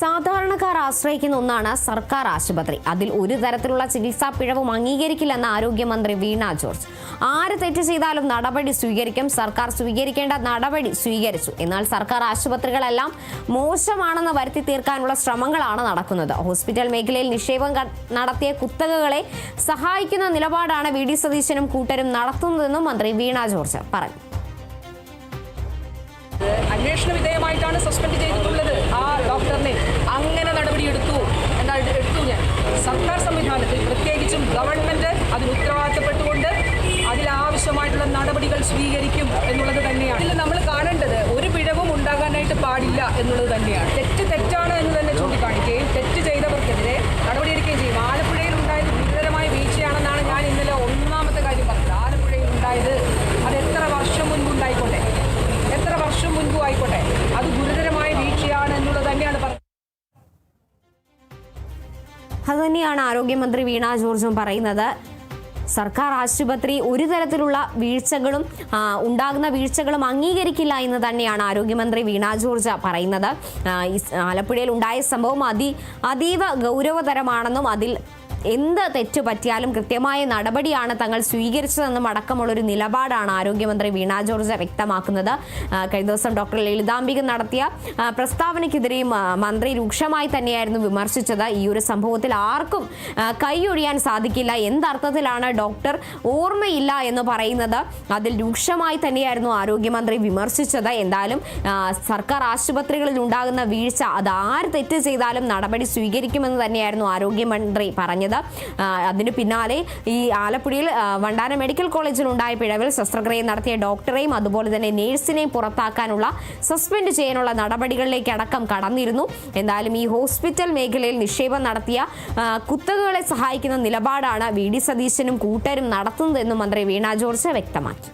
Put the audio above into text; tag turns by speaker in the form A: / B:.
A: സാധാരണക്കാർ ആശ്രയിക്കുന്ന ഒന്നാണ് സർക്കാർ ആശുപത്രി. അതിൽ ഒരു തരത്തിലുള്ള ചികിത്സാ പിഴവും അംഗീകരിക്കില്ലെന്ന് ആരോഗ്യമന്ത്രി വീണ ജോർജ്. ആര് തെറ്റ് ചെയ്താലും നടപടി സ്വീകരിക്കും. സർക്കാർ സ്വീകരിക്കേണ്ട നടപടി സ്വീകരിച്ചു. എന്നാൽ സർക്കാർ ആശുപത്രികളെല്ലാം മോശമാണെന്ന് വരുത്തി തീർക്കാനുള്ള ശ്രമങ്ങളാണ് നടക്കുന്നത്. ഹോസ്പിറ്റൽ മേഖലയിൽ നിക്ഷേപം നടത്തിയ കുത്തകകളെ സഹായിക്കുന്ന നിലപാടാണ് വി.ഡി. സതീശനും കൂട്ടരും നടത്തുന്നതെന്നും മന്ത്രി വീണ ജോർജ് പറഞ്ഞു.
B: അന്വേഷണ വിധേയമായിട്ടാണ് സസ്പെൻഡ് ചെയ്തിട്ടുള്ളത്. ആ ഡോക്ടറിനെ അങ്ങനെ നടപടിയെടുത്തു ഞാൻ സർക്കാർ സംവിധാനത്തിൽ പ്രത്യേകിച്ചും ഗവൺമെന്റ് അതിന് ഉത്തരവാദിത്തപ്പെട്ടുകൊണ്ട് അതിലാവശ്യമായിട്ടുള്ള നടപടികൾ സ്വീകരിക്കും എന്നുള്ളത് തന്നെയാണ്. ഇതിൽ നമ്മൾ കാണേണ്ടത് ഒരു പിഴവും ഉണ്ടാകാനായിട്ട് പാടില്ല എന്നുള്ളത് തന്നെയാണ്. തെറ്റാണ് എന്ന് തന്നെ ചൂണ്ടിക്കാണിക്കുകയും തെറ്റ് ചെയ്തവർക്കെതിരെ നടപടിയെടുക്കുകയും ചെയ്യും. ആലപ്പുഴയിൽ ഉണ്ടായത് ഗുരുതരമായ വീഴ്ചയാണെന്നാണ് ഞാൻ ഇന്നലെ ഒന്നാമത്തെ കാര്യം പറഞ്ഞത്. ആലപ്പുഴയിൽ ഉണ്ടായത് അത് എത്ര വർഷം മുൻപുണ്ടായിക്കോട്ടെ, എത്ര വർഷം മുൻപും ആയിക്കോട്ടെ, അത് ഗുരുതരമായ വീഴ്ചയാണ് എന്നുള്ളത് തന്നെയാണ് പറഞ്ഞത്.
A: അതുതന്നെയാണ് ആരോഗ്യമന്ത്രി വീണ ജോർജും പറയുന്നത്. സർക്കാർ ആശുപത്രി ഒരു തരത്തിലുള്ള വീഴ്ചകളും ഉണ്ടാകുന്ന വീഴ്ചകളും അംഗീകരിക്കില്ല എന്ന് തന്നെയാണ് ആരോഗ്യമന്ത്രി വീണ ജോർജ് പറയുന്നത്. ആലപ്പുഴയിൽ ഉണ്ടായ സംഭവം അതീവ ഗൗരവതരമാണെന്നും അതിൽ എന്ത് തെറ്റു പറ്റിയാലും കൃത്യമായ നടപടിയാണ് തങ്ങൾ സ്വീകരിച്ചതെന്നും അടക്കമുള്ളൊരു നിലപാടാണ് ആരോഗ്യമന്ത്രി വീണ ജോർജ് വ്യക്തമാക്കുന്നത്. കഴിഞ്ഞ ദിവസം ഡോക്ടർ ലളിതാംബിക നടത്തിയ പ്രസ്താവനയ്ക്കെതിരെയും മന്ത്രി രൂക്ഷമായി തന്നെയായിരുന്നു വിമർശിച്ചത്. ഈ ഒരു സംഭവത്തിൽ ആർക്കും കൈയൊഴിയാൻ സാധിക്കില്ല. എന്തർത്ഥത്തിലാണ് ഡോക്ടർ ഓർമ്മയില്ല എന്ന് പറയുന്നത്, അതിൽ രൂക്ഷമായി തന്നെയായിരുന്നു ആരോഗ്യമന്ത്രി വിമർശിച്ചത്. എന്തായാലും സർക്കാർ ആശുപത്രികളിൽ ഉണ്ടാകുന്ന വീഴ്ച അത് ആര് തെറ്റ് ചെയ്താലും നടപടി സ്വീകരിക്കുമെന്ന് തന്നെയായിരുന്നു ആരോഗ്യമന്ത്രി പറഞ്ഞത്. അതിന് പിന്നാലെ ഈ ആലപ്പുഴയിൽ വണ്ടാനം മെഡിക്കൽ കോളേജിൽ ഉണ്ടായ പിഴവിൽ ശസ്ത്രക്രിയ നടത്തിയ ഡോക്ടറെയും അതുപോലെ തന്നെ നേഴ്സിനെയും പുറത്താക്കാനുള്ള സസ്പെൻഡ് ചെയ്യാനുള്ള നടപടികളിലേക്ക് അടക്കം കടന്നിരുന്നു. എന്തായാലും ഈ ഹോസ്പിറ്റൽ മേഖലയിൽ നിക്ഷേപം നടത്തിയ കുത്തകകളെ സഹായിക്കുന്ന നിലപാടാണ് വി.ഡി. സതീശനും കൂട്ടരും നടത്തുന്നതെന്നും മന്ത്രി വീണ ജോർജ് വ്യക്തമാക്കി.